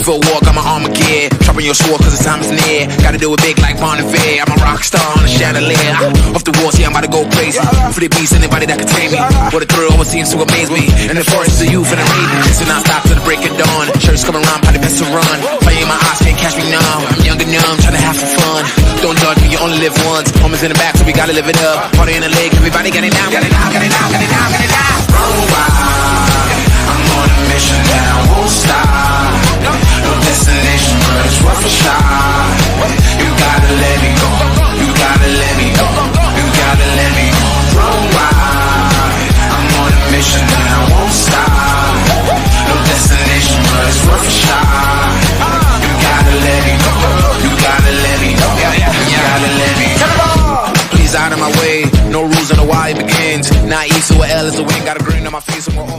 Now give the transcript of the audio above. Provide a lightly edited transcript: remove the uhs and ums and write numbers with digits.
For a war, got my armor gear. Sharpen your sword cause the time is near. Gotta do it big like Bonnevier. I'm a rock star on a chandelier. Off the walls, yeah, I'm about to go crazy. For the beast, anybody that can tame me. What a thrill always seems to amaze me. In the forest of youth and the raven. So now stop till the break of dawn. Shirts come around, probably best to run. Fire in my eyes, can't catch me now. I'm young and numb, trying to have some fun. Don't judge me, you only live once. Homies in the back, so we gotta live it up. Party in the lake, everybody get it down, get it down, get it down, get it down, get it down. Run wild, I'm on a mission that I won't stop. No destination, but it's worth a shot. You gotta let me go. You gotta let me go. You gotta let me go. Run wild. I'm on a mission and I won't stop. No destination, but it's worth a shot. You gotta let me go. You gotta let me go. You gotta let me go. Please out of my way. No rules on the why it begins. Not east or L is the wind. Got a grin on my face and we're all